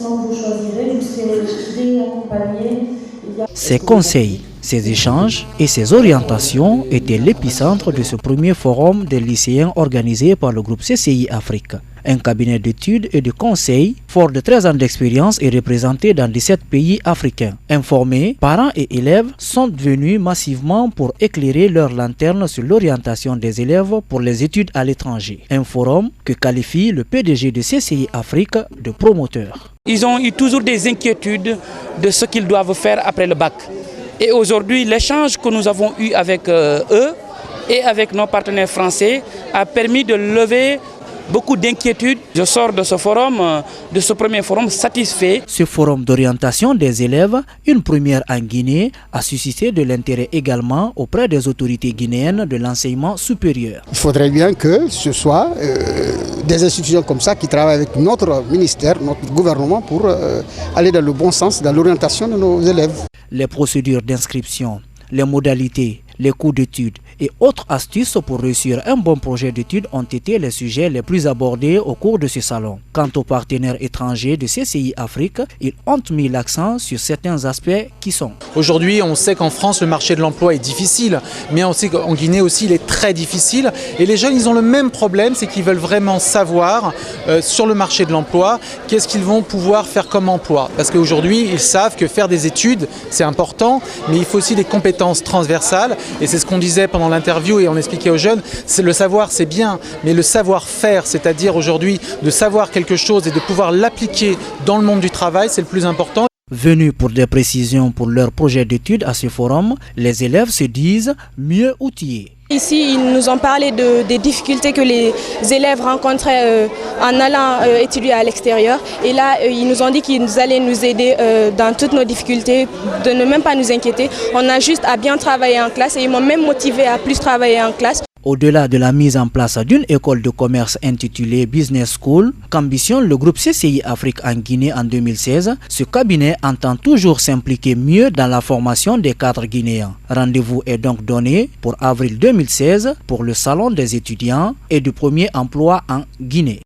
Vous choisirez, vous serez accompagné. Ces conseils, ces échanges et ces orientations étaient l'épicentre de ce premier forum des lycéens organisé par le groupe CCI Afrique. Un cabinet d'études et de conseils fort de 13 ans d'expérience et représenté dans 17 pays africains. Informés, parents et élèves sont venus massivement pour éclairer leur lanterne sur l'orientation des élèves pour les études à l'étranger. Un forum que qualifie le PDG de CCI Afrique de promoteur. Ils ont eu toujours des inquiétudes de ce qu'ils doivent faire après le bac. Et aujourd'hui, l'échange que nous avons eu avec eux et avec nos partenaires français a permis de lever beaucoup d'inquiétudes. Je sors de ce forum, de ce premier forum, satisfait. Ce forum d'orientation des élèves, une première en Guinée, a suscité de l'intérêt également auprès des autorités guinéennes de l'enseignement supérieur. Il faudrait bien que ce soit des institutions comme ça qui travaillent avec notre ministère, notre gouvernement pour aller dans le bon sens, dans l'orientation de nos élèves. Les procédures d'inscription, les modalités, les coûts d'études et autres astuces pour réussir un bon projet d'études ont été les sujets les plus abordés au cours de ce salon. Quant aux partenaires étrangers de CCI Afrique, ils ont mis l'accent sur certains aspects qui sont. Aujourd'hui, on sait qu'en France, le marché de l'emploi est difficile, mais on sait qu'en Guinée aussi, il est très difficile. Et les jeunes, ils ont le même problème, c'est qu'ils veulent vraiment savoir sur le marché de l'emploi, qu'est-ce qu'ils vont pouvoir faire comme emploi. Parce qu'aujourd'hui, ils savent que faire des études, c'est important, mais il faut aussi des compétences transversales. Et c'est ce qu'on disait pendant l'interview et on expliquait aux jeunes, c'est le savoir c'est bien, mais le savoir-faire, c'est-à-dire aujourd'hui de savoir quelque chose et de pouvoir l'appliquer dans le monde du travail, c'est le plus important. Venus pour des précisions pour leur projet d'études à ce forum, les élèves se disent mieux outillés. Ici, ils nous ont parlé des difficultés que les élèves rencontraient en allant étudier à l'extérieur. Et là, ils nous ont dit qu'ils allaient nous aider dans toutes nos difficultés, de ne même pas nous inquiéter. On a juste à bien travailler en classe et ils m'ont même motivé à plus travailler en classe. Au-delà de la mise en place d'une école de commerce intitulée Business School, qu'ambitionne le groupe CCI Afrique en Guinée en 2016, ce cabinet entend toujours s'impliquer mieux dans la formation des cadres guinéens. Rendez-vous est donc donné pour avril 2016 pour le Salon des étudiants et du premier emploi en Guinée.